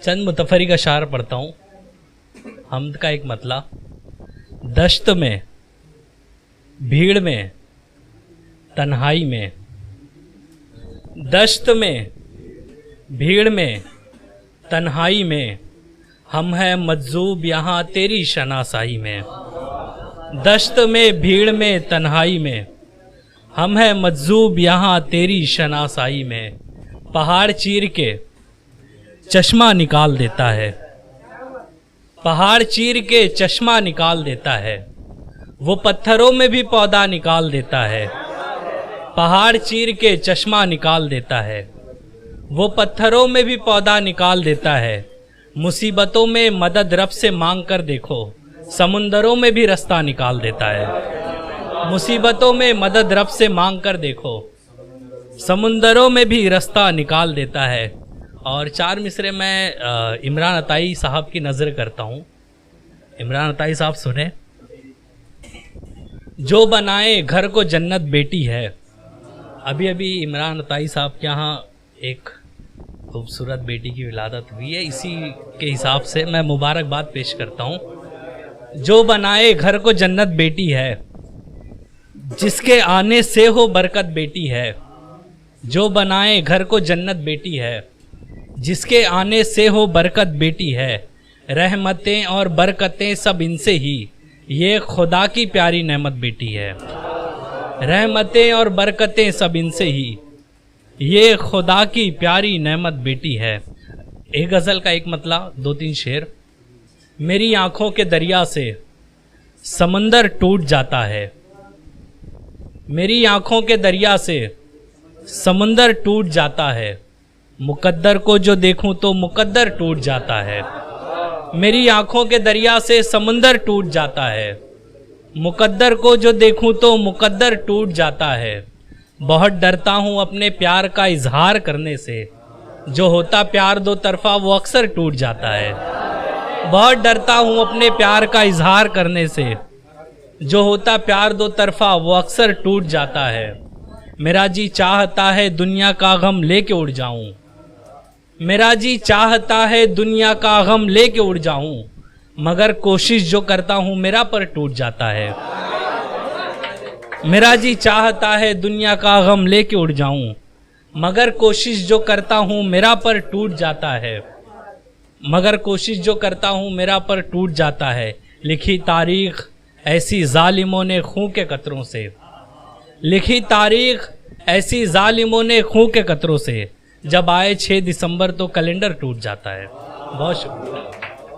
चंद मुतफरी का शार पढ़ता हूँ। हमद का एक मतला। दश्त में, भीड़ में, तन्हाई में, दश्त में, भीड़ में, तन्हाई में, हम हैं मज्जूब यहाँ तेरी शनासाई में। दश्त में, भीड़ में, तन्हाई में, हम हैं मज्जूब यहाँ तेरी शनासाई में। पहाड़ चीर के चश्मा निकाल देता है, पहाड़ चीर के चश्मा निकाल देता है, वो पत्थरों में भी पौधा निकाल देता है। पहाड़ चीर के चश्मा निकाल देता है, वो पत्थरों में भी पौधा निकाल देता है। मुसीबतों में मदद रब से मांग कर देखो, समुंदरों में भी रास्ता निकाल देता है। मुसीबतों में मदद रब से मांग कर देखो, समुंदरों में भी रास्ता निकाल देता है। और चार मिसरे मैं इमरान अताई साहब की नज़र करता हूँ। इमरान अताई साहब सुने। जो बनाए घर को जन्नत बेटी है। अभी अभी इमरान अताई साहब के यहाँ एक खूबसूरत बेटी की विलादत हुई है। इसी के हिसाब से मैं मुबारकबाद पेश करता हूँ। जो बनाए घर को जन्नत बेटी है, जिसके आने से हो बरकत बेटी है। जो बनाए घर को जन्नत बेटी है, जिसके आने से हो बरकत बेटी है। रहमतें और बरकतें सब इनसे ही, ये खुदा की प्यारी नेमत बेटी है। रहमतें और बरकतें सब इनसे ही, ये खुदा की प्यारी नेमत बेटी है। एक गज़ल का एक मतला, दो तीन शेर। मेरी आँखों के दरिया से समंदर टूट जाता है, मेरी आँखों के दरिया से समंदर टूट जाता है। मुकद्दर को जो देखूं तो मुकद्दर टूट जाता है। मेरी आँखों के दरिया से समंदर टूट जाता है। मुकद्दर को जो देखूं तो मुकद्दर टूट जाता है। बहुत डरता हूँ अपने प्यार का इजहार करने से, जो होता प्यार दो तरफा वो अक्सर टूट जाता है। बहुत डरता हूँ अपने प्यार का इजहार करने से, जो होता प्यार दो तरफा वो अक्सर टूट जाता है। मेरा जी चाहता है दुनिया का गम लेके उड़ जाऊं, मेरा जी चाहता है दुनिया का गम लेके उड़ जाऊं, मगर कोशिश जो करता हूं मेरा पर टूट जाता है। मेरा जी चाहता है दुनिया का गम लेके उड़ जाऊं, मगर कोशिश जो करता हूं मेरा पर टूट जाता है। मगर कोशिश जो करता हूं मेरा पर टूट जाता है। लिखी तारीख ऐसी जालिमों ने खून के कतरों से, लिखी तारीख ऐसी जालिमों ने खून के कतरों से, जब आए 6 दिसंबर तो कैलेंडर टूट जाता है। बहुत शुक्रिया।